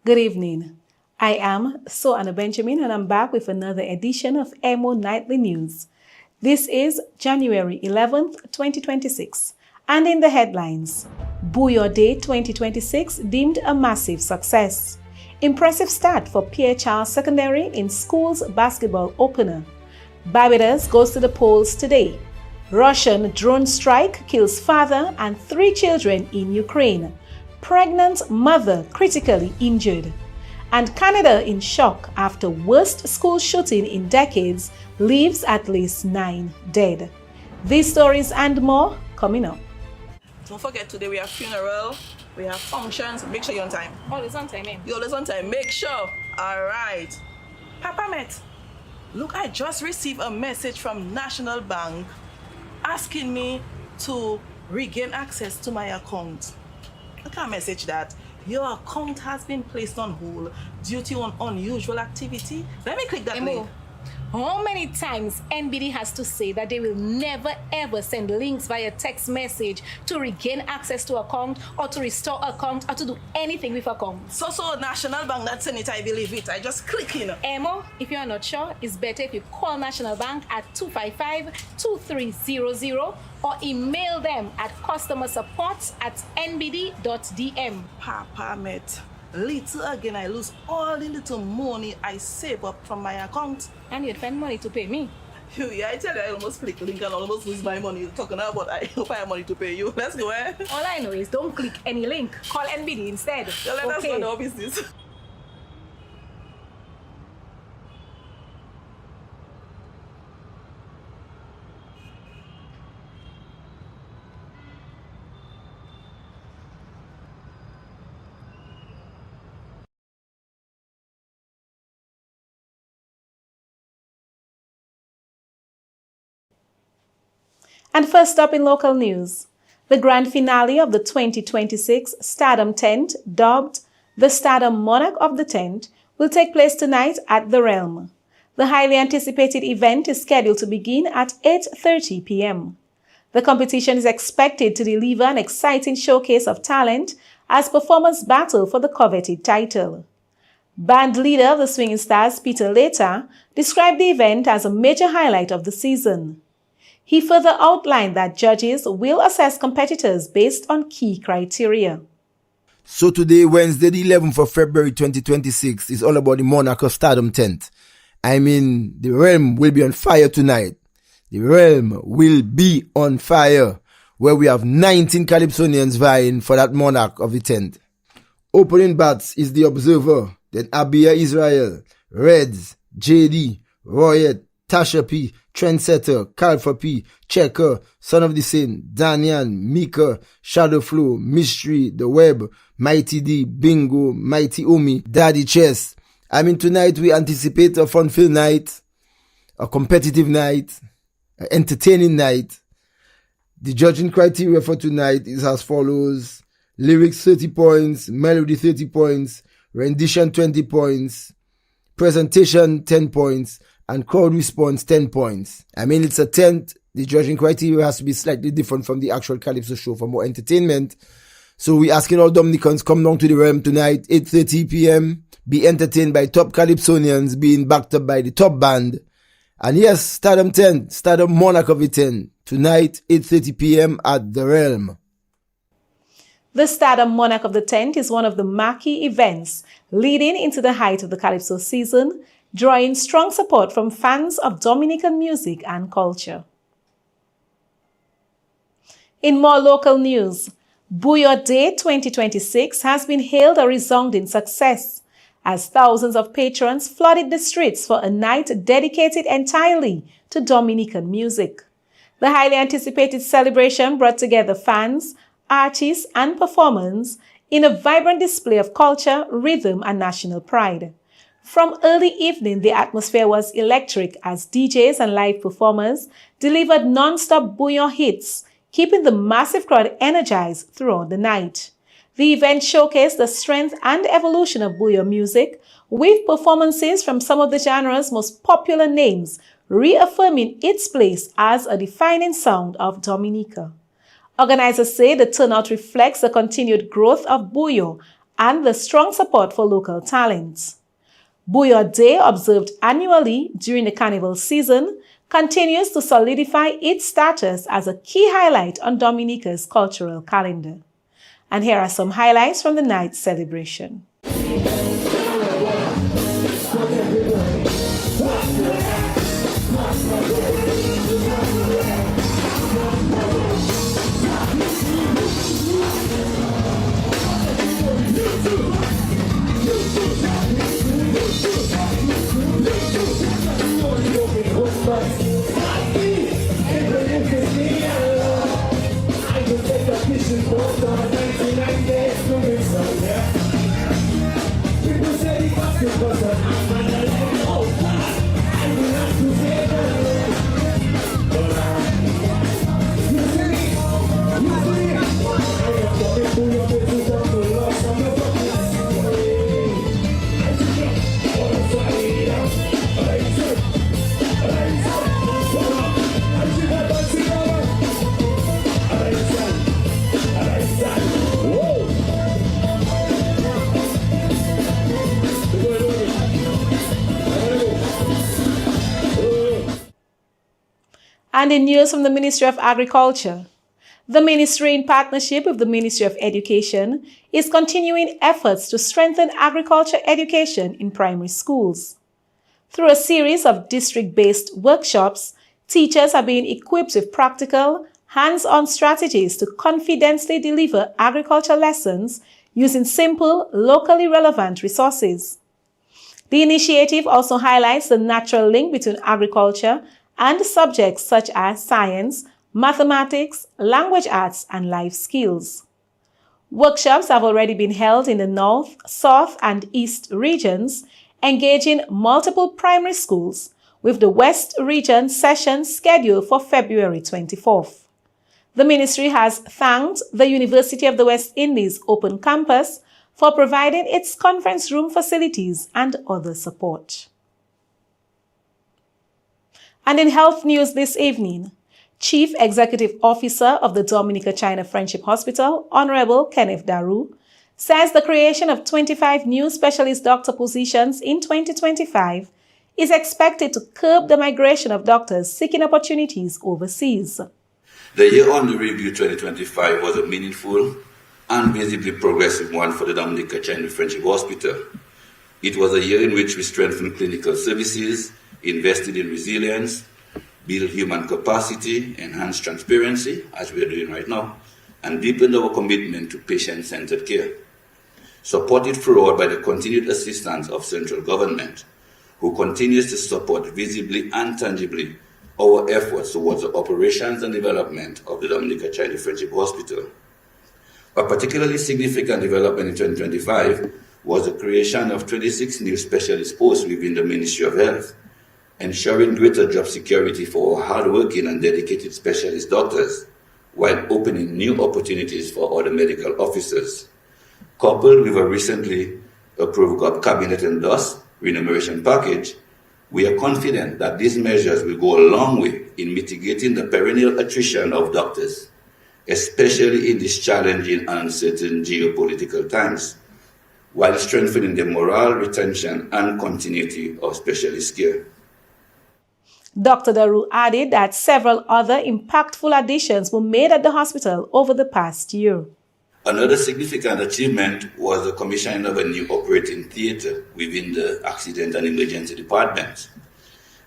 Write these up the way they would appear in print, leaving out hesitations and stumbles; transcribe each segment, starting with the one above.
Good evening. I am Anna Benjamin and I'm back with another edition of Emo Nightly News. This is January 11th, 2026. And in the headlines, Booya Day 2026 deemed a massive success. Impressive start for Pierre Charles Secondary in school's basketball opener. Barbados goes to the polls today. Russian drone strike kills father and 3 children in Ukraine. Pregnant mother critically injured. And Canada in shock after worst school shooting in decades leaves at least 9 dead. These stories and more coming up. Don't forget, today we have funeral, we have functions. Make sure you're on time. Always on time, eh? You're always on time. Make sure. All right. Papa Met, look, I just received a message from National Bank asking me to regain access to my account. I can't message that. Your account has been placed on hold due to an unusual activity. Let me click that link. How many times NBD has to say that they will never ever send links via text message to regain access to account or to restore account or to do anything with account? So National Bank that send it, I believe it. I just click in. Emo, if you are not sure, it's better if you call National Bank at 255-2300 or email them at customersupport@nbd.dm. Papa Met, little again I lose all the little money I save up from my account. And you'd find money to pay me. Yeah, I tell you, I almost click link and almost lose my money. You're talking about I hope I have money to pay you. Let's go, eh? All I know is don't click any link. Call NBD instead. Yeah, let us go, no business. And first up in local news, the grand finale of the 2026 Stardom tent, dubbed the Stardom Monarch of the Tent, will take place tonight at the Realm. The highly anticipated event is scheduled to begin at 8:30 p.m. The competition is expected to deliver an exciting showcase of talent as performers battle for the coveted title. Band leader of the Swinging Stars, Peter Later, described the event as a major highlight of the season. He further outlined that judges will assess competitors based on key criteria. So today, Wednesday, the 11th of February 2026, is all about the Monarch of Stardom tent. I mean, the Realm will be on fire tonight. The Realm will be on fire, where we have 19 Calypsonians vying for that Monarch of the tent. Opening bats is the Observer, then Abia Israel, Reds, JD, Royet, Tasha P, Trendsetter, Calfa P, Checker, Son of the Sin, Danian, Mika, Shadowflow, Mystery, The Web, Mighty D, Bingo, Mighty Umi, Daddy Chess. I mean, tonight we anticipate a fun-filled night, a competitive night, an entertaining night. The judging criteria for tonight is as follows: lyrics 30 points, melody 30 points, rendition 20 points, presentation 10 points, and crowd response 10 points. I mean, it's a tent. The judging criteria has to be slightly different from the actual Calypso show for more entertainment. So we're asking all Dominicans, come down to the Realm tonight, 8:30 p.m. Be entertained by top Calypsonians being backed up by the top band. And yes, Stardom 10, Stardom Monarch of the 10, tonight, 8:30 p.m. at the Realm. The Stardom Monarch of the Tent is one of the marquee events leading into the height of the Calypso season, drawing strong support from fans of Dominican music and culture. In more local news, Booya Day 2026 has been hailed a resounding success as thousands of patrons flooded the streets for a night dedicated entirely to Dominican music. The highly anticipated celebration brought together fans, artists, and performers in a vibrant display of culture, rhythm, and national pride. From early evening, the atmosphere was electric as DJs and live performers delivered non-stop Booya hits, keeping the massive crowd energized throughout the night. The event showcased the strength and evolution of Booya music, with performances from some of the genre's most popular names, reaffirming its place as a defining sound of Dominica. Organizers say the turnout reflects the continued growth of Booya and the strong support for local talents. Booya Day, observed annually during the carnival season, continues to solidify its status as a key highlight on Dominica's cultural calendar. And here are some highlights from the night's celebration. And in news from the Ministry of Agriculture, the Ministry, in partnership with the Ministry of Education, is continuing efforts to strengthen agriculture education in primary schools. Through a series of district-based workshops, teachers are being equipped with practical, hands-on strategies to confidently deliver agriculture lessons using simple, locally relevant resources. The initiative also highlights the natural link between agriculture and subjects such as science, mathematics, language arts, and life skills. Workshops have already been held in the North, South, and East regions, engaging multiple primary schools, with the West region session scheduled for February 24th. The ministry has thanked the University of the West Indies Open Campus for providing its conference room facilities and other support. And in health news this evening, Chief Executive Officer of the Dominica-China Friendship Hospital, Honorable Kenneth Daru, says the creation of 25 new specialist doctor positions in 2025 is expected to curb the migration of doctors seeking opportunities overseas. The year under review 2025 was a meaningful and visibly progressive one for the Dominica-China Friendship Hospital. It was a year in which we strengthened clinical services, invested in resilience, build human capacity, enhance transparency, as we are doing right now, and deepened our commitment to patient-centered care. Supported throughout by the continued assistance of central government, who continues to support visibly and tangibly our efforts towards the operations and development of the Dominica-China Friendship Hospital. A particularly significant development in 2025 was the creation of 26 new specialist posts within the Ministry of Health, ensuring greater job security for our hardworking and dedicated specialist doctors, while opening new opportunities for other medical officers. Coupled with a recently approved cabinet-endorsed remuneration package, we are confident that these measures will go a long way in mitigating the perennial attrition of doctors, especially in these challenging and uncertain geopolitical times, while strengthening the morale, retention, and continuity of specialist care. Dr. Daru added that several other impactful additions were made at the hospital over the past year. Another significant achievement was the commissioning of a new operating theatre within the Accident and Emergency Department,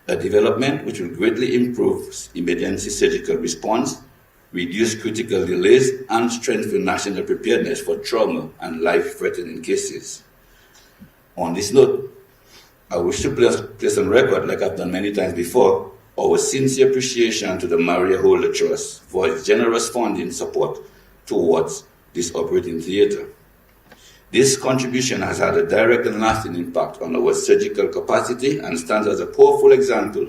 a development which will greatly improve emergency surgical response, reduce critical delays, and strengthen national preparedness for trauma and life-threatening cases. On this note, I wish to place on record, like I've done many times before, our sincere appreciation to the Maria Holder Trust for its generous funding support towards this operating theatre. This contribution has had a direct and lasting impact on our surgical capacity and stands as a powerful example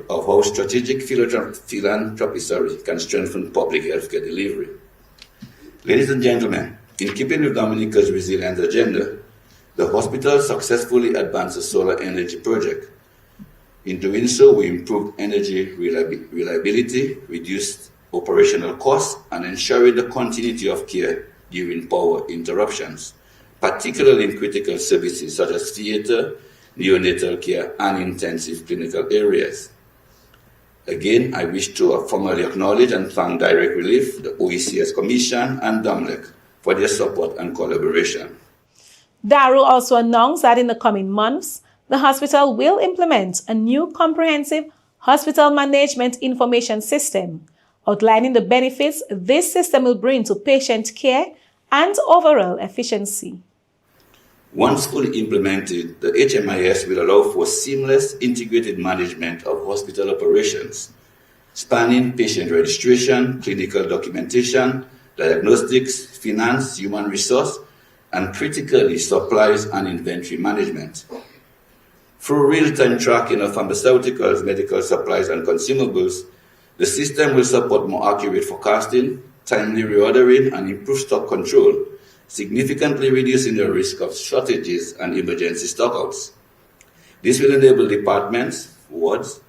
of how strategic philanthropy can strengthen public healthcare delivery. Ladies and gentlemen, in keeping with Dominica's resilience agenda, the hospital successfully advanced a solar energy project. In doing so, we improved energy reliability, reduced operational costs, and ensured the continuity of care during power interruptions, particularly in critical services such as theatre, neonatal care, and intensive clinical areas. Again, I wish to formally acknowledge and thank Direct Relief, the OECS Commission, and DOMLEC for their support and collaboration. Daru also announced that in the coming months, the hospital will implement a new comprehensive hospital management information system, outlining the benefits this system will bring to patient care and overall efficiency. Once fully implemented, the HMIS will allow for seamless integrated management of hospital operations, spanning patient registration, clinical documentation, diagnostics, finance, human resource, and critically supplies and inventory management. Through real-time tracking of pharmaceuticals, medical supplies, and consumables, the system will support more accurate forecasting, timely reordering, and improved stock control, significantly reducing the risk of shortages and emergency stockouts. This will enable departments, wards,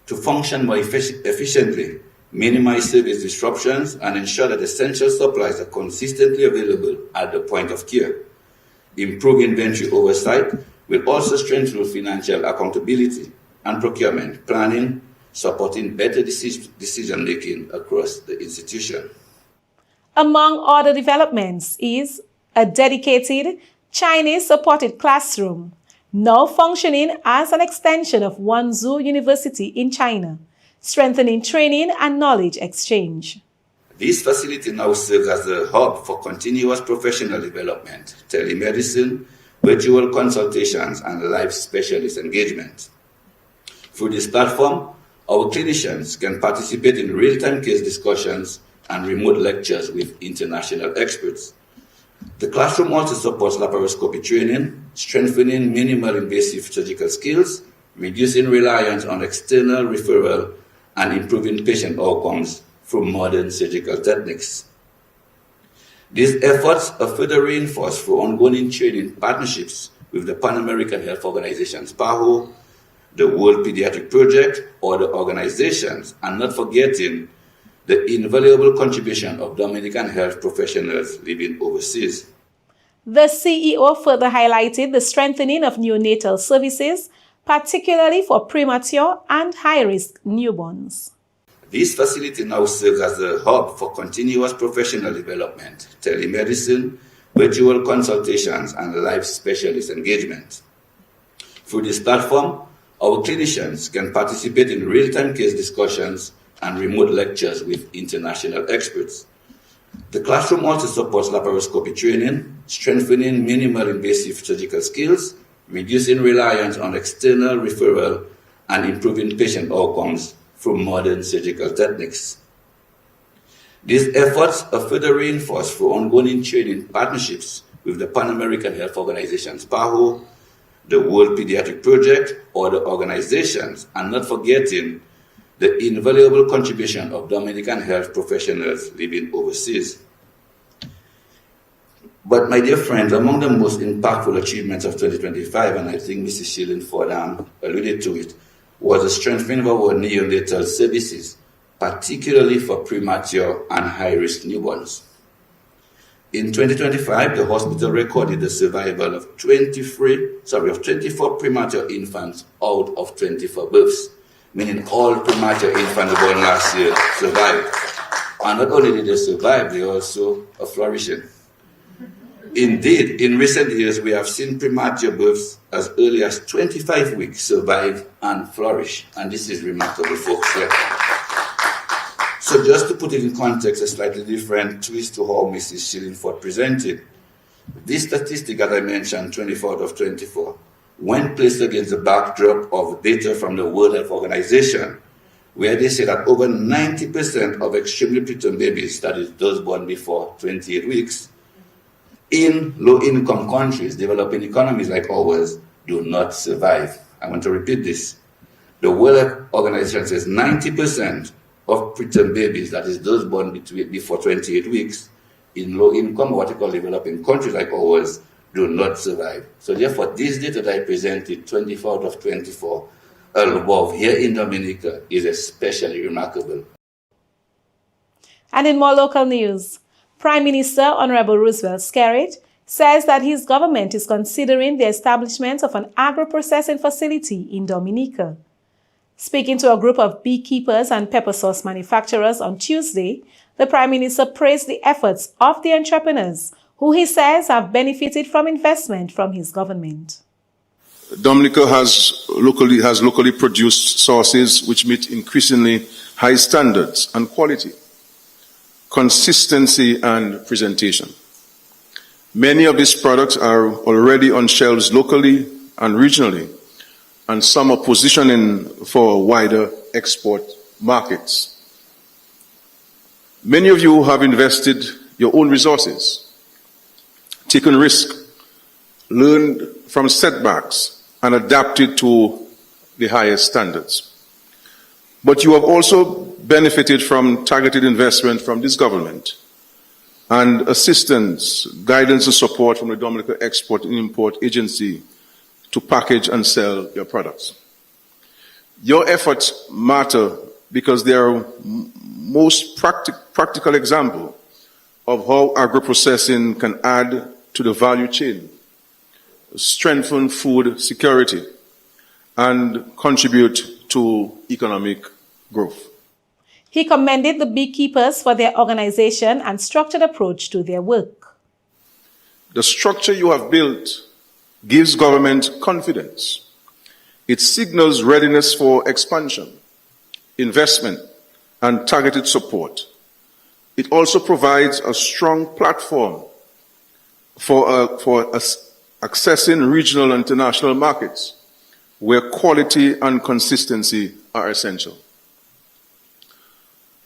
to function more efficiently, minimize service disruptions, and ensure that essential supplies are consistently available at the point of care. Improved inventory oversight will also strengthen financial accountability and procurement planning, supporting better decision-making across the institution. Among other developments is a dedicated Chinese-supported classroom, now functioning as an extension of Guangzhou University in China, strengthening training and knowledge exchange. This facility now serves as a hub for continuous professional development, telemedicine, virtual consultations, and live specialist engagement. Through this platform, our clinicians can participate in real-time case discussions and remote lectures with international experts. The classroom also supports laparoscopy training, strengthening minimal invasive surgical skills, reducing reliance on external referral, and improving patient outcomes through modern surgical techniques. These efforts are further reinforced through ongoing training partnerships with the Pan American Health Organization's PAHO, the World Pediatric Project, or the organizations, and not forgetting the invaluable contribution of Dominican health professionals living overseas. The CEO further highlighted the strengthening of neonatal services, particularly for premature and high-risk newborns. This facility now serves as a hub for continuous professional development, telemedicine, virtual consultations, and live specialist engagement. Through this platform, our clinicians can participate in real-time case discussions and remote lectures with international experts. The classroom also supports laparoscopy training, strengthening minimal invasive surgical skills, reducing reliance on external referral, and improving patient outcomes through modern surgical techniques. These efforts are further reinforced through ongoing training partnerships with the Pan American Health Organization's PAHO, the World Pediatric Project, or the organizations, and not forgetting the invaluable contribution of Dominican health professionals living overseas. But my dear friends, among the most impactful achievements of 2025, and I think Mrs. Shillingford alluded to it, was the strengthening of our neonatal services, particularly for premature and high-risk newborns. In 2025, the hospital recorded the survival of 24 premature infants out of 24 births, meaning all premature infants born last year survived. And not only did they survive, they also are flourishing. Indeed, in recent years, we have seen premature births as early as 25 weeks survive and flourish. And this is remarkable, folks. Yeah. So just to put it in context, a slightly different twist to how Mrs. Shillingford presented. This statistic, as I mentioned, 24 out of 24, when placed against the backdrop of data from the World Health Organization, where they say that over 90% of extremely preterm babies, that is those born before 28 weeks, in low-income countries, developing economies like ours, do not survive. I want to repeat this. The World Health Organization says 90% of preterm babies, that is those born before 28 weeks, in low-income, what we call developing countries like ours, do not survive. So therefore, this data that I presented, 24 out of 24, above here in Dominica, is especially remarkable. And in more local news, Prime Minister Honorable Roosevelt Skerrit says that his government is considering the establishment of an agro-processing facility in Dominica. Speaking to a group of beekeepers and pepper sauce manufacturers on Tuesday, the Prime Minister praised the efforts of the entrepreneurs, who he says have benefited from investment from his government. Dominica has locally produced sauces which meet increasingly high standards and quality, consistency and presentation. Many of these products are already on shelves locally and regionally, and some are positioning for wider export markets. Many of you have invested your own resources, taken risk, learned from setbacks, and adapted to the highest standards. But you have also benefited from targeted investment from this government and assistance, guidance and support from the Dominica Export and Import Agency to package and sell your products. Your efforts matter because they are most practical example of how agro-processing can add to the value chain, strengthen food security, and contribute to economic growth. He commended the beekeepers for their organization and structured approach to their work. The structure you have built gives government confidence. It signals readiness for expansion, investment, and targeted support. It also provides a strong platform for accessing regional and international markets where quality and consistency are essential.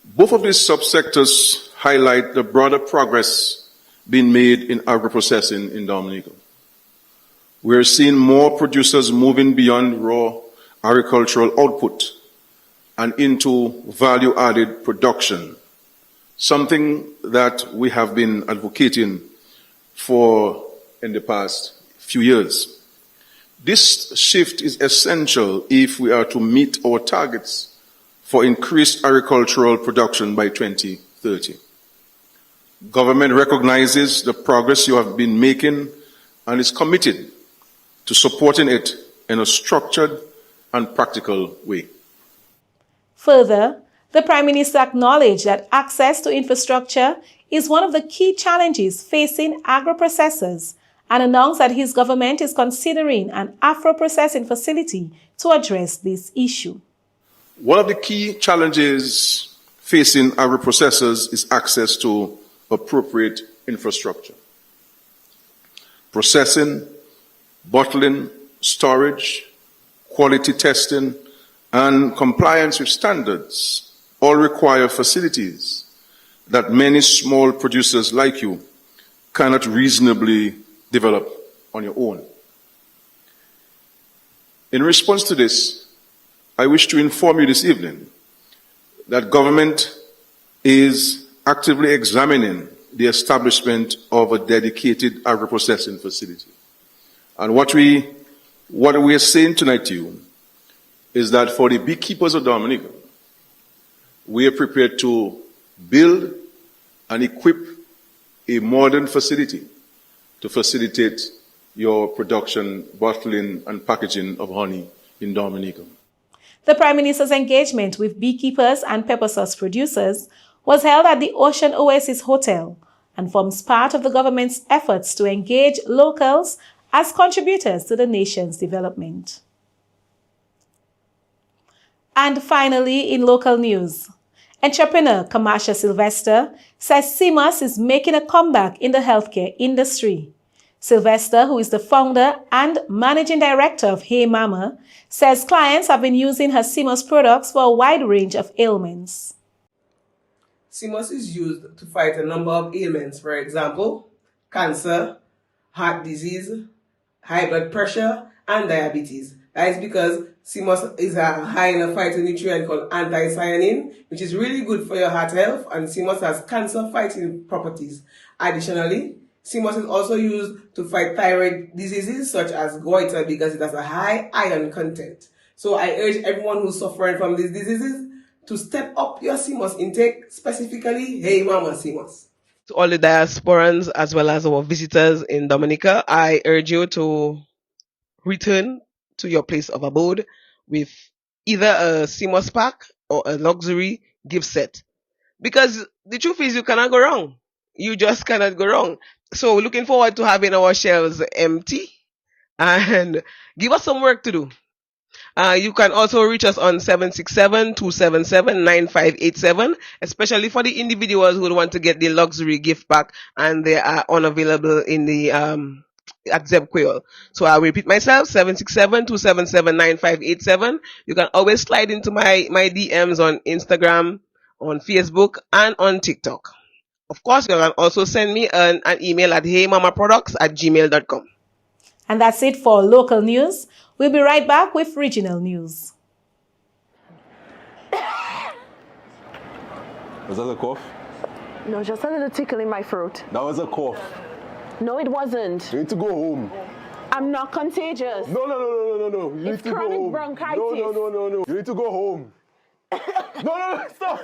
Both of these subsectors highlight the broader progress being made in agro-processing in Dominica. We're seeing more producers moving beyond raw agricultural output and into value-added production, something that we have been advocating for in the past few years. This shift is essential if we are to meet our targets for increased agricultural production by 2030. Government recognizes the progress you have been making and is committed to supporting it in a structured and practical way. Further, the Prime Minister acknowledged that access to infrastructure is one of the key challenges facing agro-processors and announced that his government is considering an agro-processing facility to address this issue. One of the key challenges facing agro-processors is access to appropriate infrastructure. Processing, bottling, storage, quality testing, and compliance with standards all require facilities that many small producers like you cannot reasonably develop on your own. In response to this, I wish to inform you this evening that government is actively examining the establishment of a dedicated agro-processing facility. And what we are saying tonight to you is that for the beekeepers of Dominica, we are prepared to build and equip a modern facility to facilitate your production, bottling, and packaging of honey in Dominica. The Prime Minister's engagement with beekeepers and pepper sauce producers was held at the Ocean Oasis Hotel and forms part of the government's efforts to engage locals as contributors to the nation's development. And finally, in local news, entrepreneur Kamasha Sylvester says CMAS is making a comeback in the healthcare industry. Sylvester, who is the founder and managing director of Hey Mama, says clients have been using her CMOS products for a wide range of ailments. CMOS is used to fight a number of ailments, for example, cancer, heart disease, high blood pressure, and diabetes. That is because CMOS is a high in a phytonutrient called anthocyanin, which is really good for your heart health, and CMOS has cancer-fighting properties. Additionally, CMOS is also used to fight thyroid diseases such as goiter because it has a high iron content. So I urge everyone who's suffering from these diseases to step up your CMOS intake, specifically Hey Mama CMOS. To all the diasporans as well as our visitors in Dominica, I urge you to return to your place of abode with either a CMOS pack or a luxury gift set. Because the truth is you cannot go wrong. You just cannot go wrong. So looking forward to having our shelves empty and give us some work to do. You can also reach us on 767-277-9587, especially for the individuals who want to get the luxury gift pack and they are unavailable in the at Zebquil. So I'll repeat myself, 767-277-9587. You can always slide into my DMs on Instagram, on Facebook, and on TikTok. Of course, you can also send me an email at heymamaproducts@gmail.com. And that's it for local news. We'll be right back with regional news. Was that a cough? No, just a little tickle in my throat. That was a cough. No, it wasn't. You need to go home. I'm not contagious. No. You need to go home. It's chronic bronchitis. No. You need to go home. No. Stop.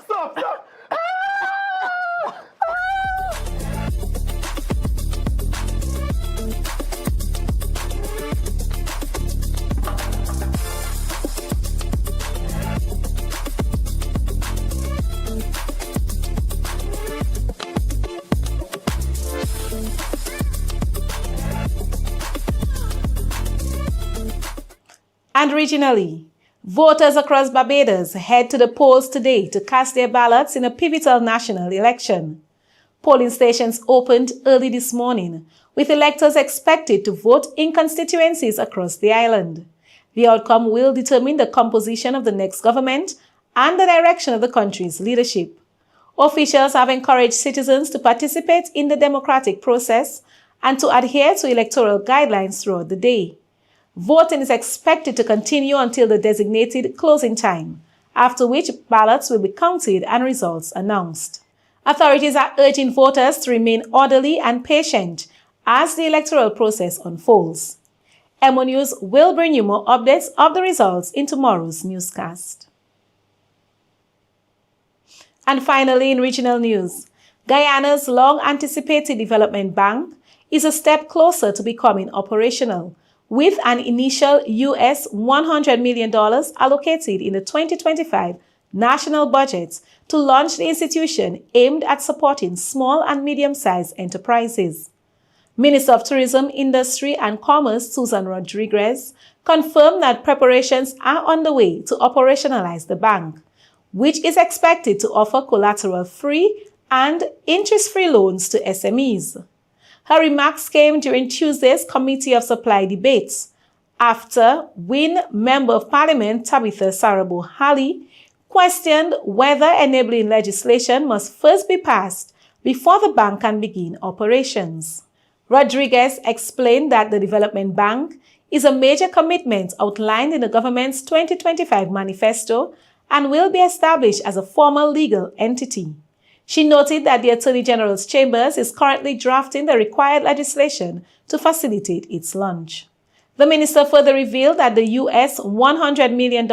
And regionally, voters across Barbados head to the polls today to cast their ballots in a pivotal national election. Polling stations opened early this morning, with electors expected to vote in constituencies across the island. The outcome will determine the composition of the next government and the direction of the country's leadership. Officials have encouraged citizens to participate in the democratic process and to adhere to electoral guidelines throughout the day. Voting is expected to continue until the designated closing time, after which ballots will be counted and results announced. Authorities are urging voters to remain orderly and patient as the electoral process unfolds. EmoNews will bring you more updates of the results in tomorrow's newscast. And finally, in regional news, Guyana's long-anticipated development bank is a step closer to becoming operational, with an initial US $100 million allocated in the 2025 national budget to launch the institution aimed at supporting small and medium-sized enterprises. Minister of Tourism, Industry and Commerce Susan Rodriguez confirmed that preparations are underway to operationalize the bank, which is expected to offer collateral-free and interest-free loans to SMEs. Her remarks came during Tuesday's Committee of Supply debates after WIN Member of Parliament Tabitha Sarabo-Hali questioned whether enabling legislation must first be passed before the bank can begin operations. Rodriguez explained that the Development Bank is a major commitment outlined in the government's 2025 manifesto and will be established as a formal legal entity. She noted that the Attorney General's Chambers is currently drafting the required legislation to facilitate its launch. The minister further revealed that the US $100 million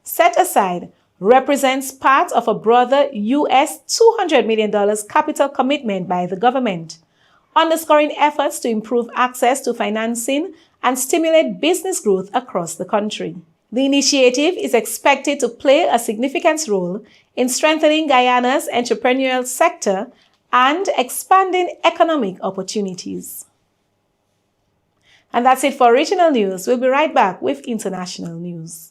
set aside represents part of a broader US $200 million capital commitment by the government, underscoring efforts to improve access to financing and stimulate business growth across the country. The initiative is expected to play a significant role in strengthening Guyana's entrepreneurial sector and expanding economic opportunities. And that's it for regional news. We'll be right back with international news.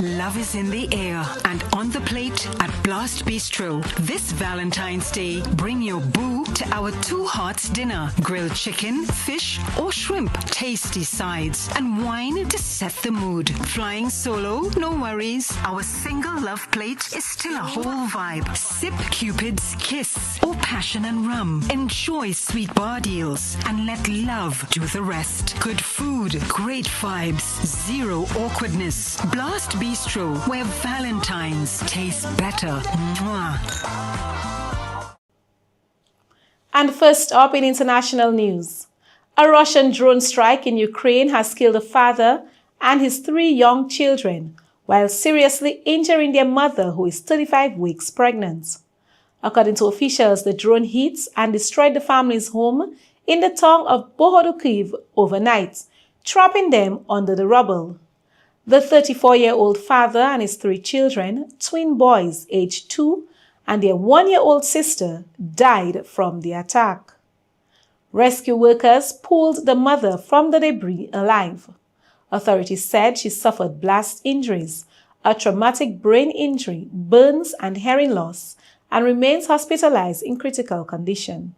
Love is in the air and on the plate at Blast Bistro. This Valentine's Day, bring your boo to our Two Hearts dinner. Grilled chicken, fish or shrimp, tasty sides and wine to set the mood. Flying solo? No worries. Our single love plate is still a whole vibe. Sip Cupid's kiss or passion and rum. Enjoy sweet bar deals and let love do the rest. Good food, great vibes, zero awkwardness. Blast Bistro, where Valentine's tastes better. Mwah. And first up in international news, a Russian drone strike in Ukraine has killed a father and his 3 young children, while seriously injuring their mother, who is 35 weeks pregnant. According to officials, the drone hit and destroyed the family's home in the town of Bohodukhiv overnight, trapping them under the rubble. The 34-year-old father and his 3 children, twin boys aged 2, and their 1-year-old sister died from the attack. Rescue workers pulled the mother from the debris alive. Authorities said she suffered blast injuries, a traumatic brain injury, burns and hearing loss, and remains hospitalized in critical condition.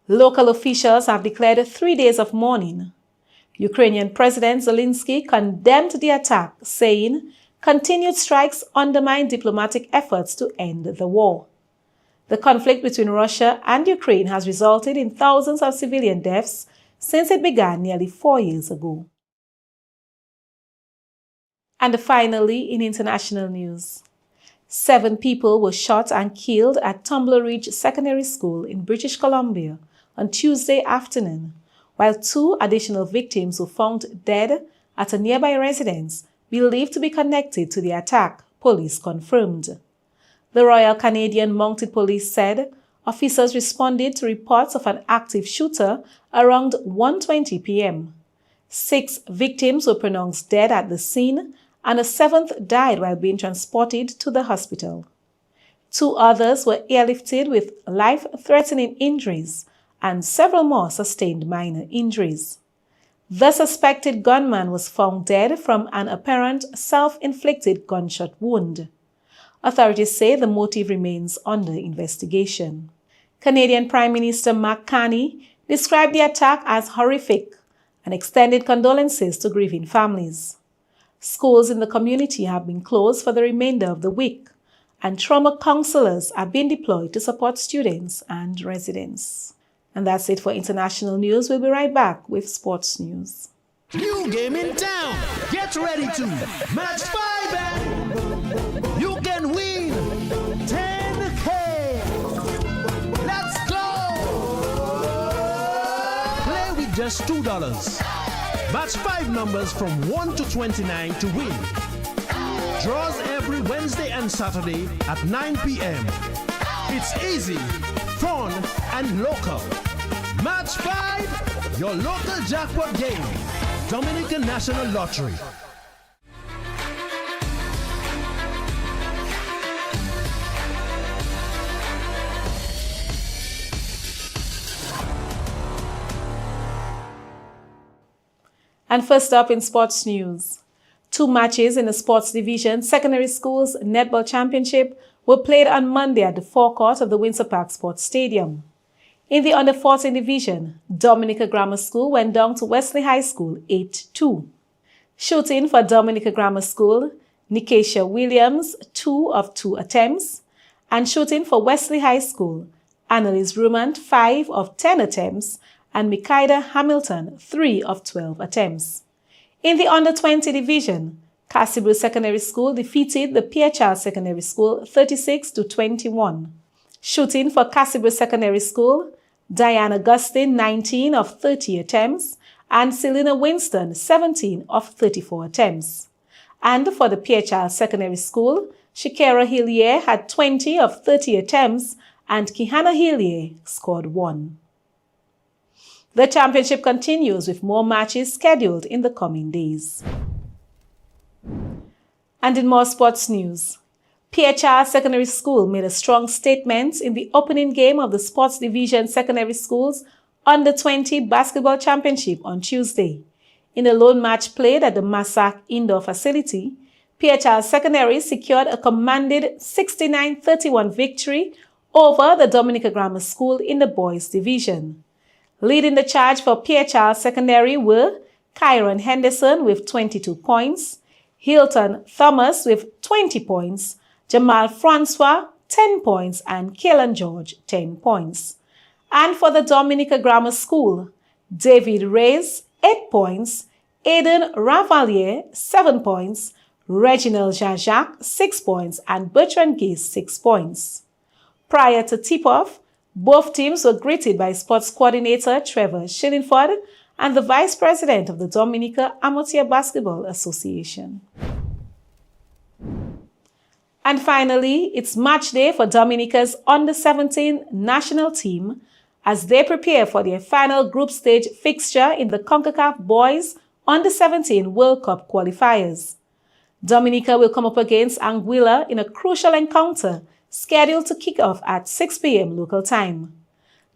Local officials have declared 3 days of mourning. Ukrainian President Zelensky condemned the attack, saying continued strikes undermine diplomatic efforts to end the war. The conflict between Russia and Ukraine has resulted in thousands of civilian deaths since it began nearly 4 years ago. And finally, in international news, 7 people were shot and killed at Tumbler Ridge Secondary School in British Columbia on Tuesday afternoon, while 2 additional victims were found dead at a nearby residence believed to be connected to the attack, police confirmed. The Royal Canadian Mounted Police said officers responded to reports of an active shooter around 1:20 p.m. 6 victims were pronounced dead at the scene, and a 7th died while being transported to the hospital. 2 others were airlifted with life-threatening injuries, and several more sustained minor injuries. The suspected gunman was found dead from an apparent self-inflicted gunshot wound. Authorities say the motive remains under investigation. Canadian Prime Minister Mark Carney described the attack as horrific and extended condolences to grieving families. Schools in the community have been closed for the remainder of the week, and trauma counselors are being deployed to support students and residents. And that's it for international news. We'll be right back with sports news. New game in town. Get ready to match 5 and you can win 10K. Let's go. Play with just $2. Match 5 numbers from 1 to 29 to win. Draws every Wednesday and Saturday at 9 p.m. It's easy, fun, and local. Match 5, your local jackpot game. Dominican National Lottery. And first up in sports news, 2 matches in the sports division secondary schools netball championship were played on Monday at the forecourt of the Windsor Park Sports Stadium. In the under-14 division, Dominica Grammar School went down to Wesley High School 8-2. Shooting for Dominica Grammar School, Nikesha Williams, 2 of 2 attempts, and shooting for Wesley High School, Annalise Rumant, 5 of 10 attempts, and Mikaida Hamilton, 3 of 12 attempts. In the under-20 division, Cassibru Secondary School defeated the Pierre Charles Secondary School 36-21. Shooting for Cassibru Secondary School, Diana Augustine, 19 of 30 attempts, and Selena Winston, 17 of 34 attempts. And for the Pierre Charles Secondary School, Shakira Hillier had 20 of 30 attempts, and Kihana Hillier scored 1. The championship continues with more matches scheduled in the coming days. And in more sports news, Pierre Charles Secondary School made a strong statement in the opening game of the Sports Division Secondary Schools Under-20 Basketball Championship on Tuesday. In a lone match played at the Massac Indoor Facility, Pierre Charles Secondary secured a commanded 69-31 victory over the Dominica Grammar School in the boys division. Leading the charge for Pierre Charles Secondary were Kyron Henderson with 22 points, Hilton Thomas with 20 points, Jamal Francois 10 points, and Kaylan George 10 points. And for the Dominica Grammar School, David Reyes 8 points, Aidan Ravalier 7 points, Reginald Jean-Jacques 6 points, and Bertrand Gay 6 points. Prior to tip-off, both teams were greeted by sports coordinator Trevor Shillingford and the vice president of the Dominica Amateur Basketball Association. And finally, it's match day for Dominica's under-17 national team as they prepare for their final group stage fixture in the CONCACAF Boys Under-17 World Cup qualifiers. Dominica will come up against Anguilla in a crucial encounter scheduled to kick off at 6 p.m. local time.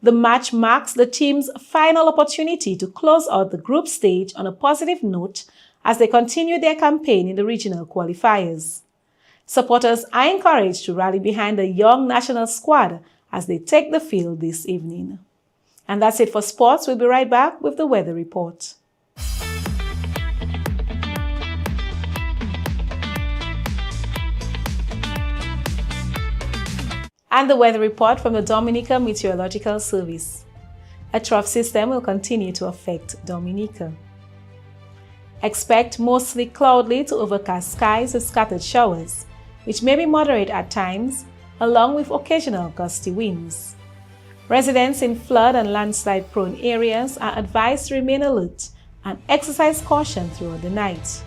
The match marks the team's final opportunity to close out the group stage on a positive note as they continue their campaign in the regional qualifiers. Supporters are encouraged to rally behind the young national squad as they take the field this evening. And that's it for sports. We'll be right back with the weather report. And the weather report from the Dominica Meteorological Service. A trough system will continue to affect Dominica. Expect mostly cloudy to overcast skies with scattered showers, which may be moderate at times, along with occasional gusty winds. Residents in flood and landslide-prone areas are advised to remain alert and exercise caution throughout the night.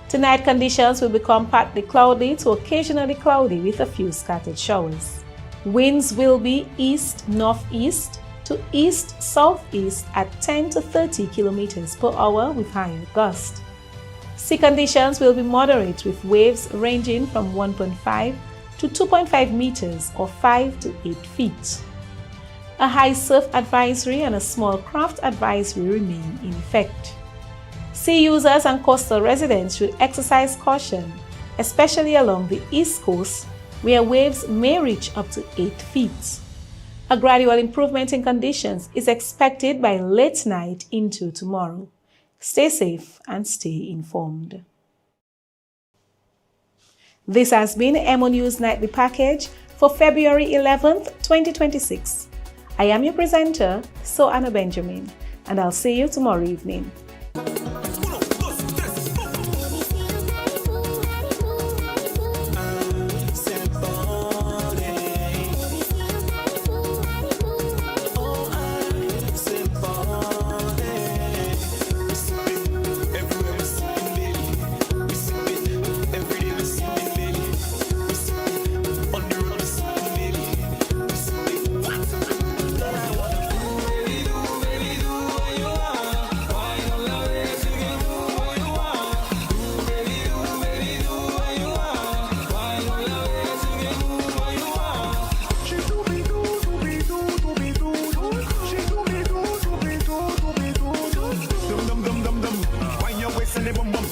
Tonight, conditions will become partly cloudy to occasionally cloudy with a few scattered showers. Winds will be east-northeast to east-southeast at 10 to 30 kilometers per hour with higher gusts. Sea conditions will be moderate with waves ranging from 1.5 to 2.5 meters or 5 to 8 feet. A high surf advisory and a small craft advisory remain in effect. Sea users and coastal residents should exercise caution, especially along the east coast, where waves may reach up to 8 feet. A gradual improvement in conditions is expected by late night into tomorrow. Stay safe and stay informed. This has been EmoNews Nightly Package for February 11th, 2026. I am your presenter, Anna Benjamin, and I'll see you tomorrow evening. Bum bum, wine your waist and the bum bum.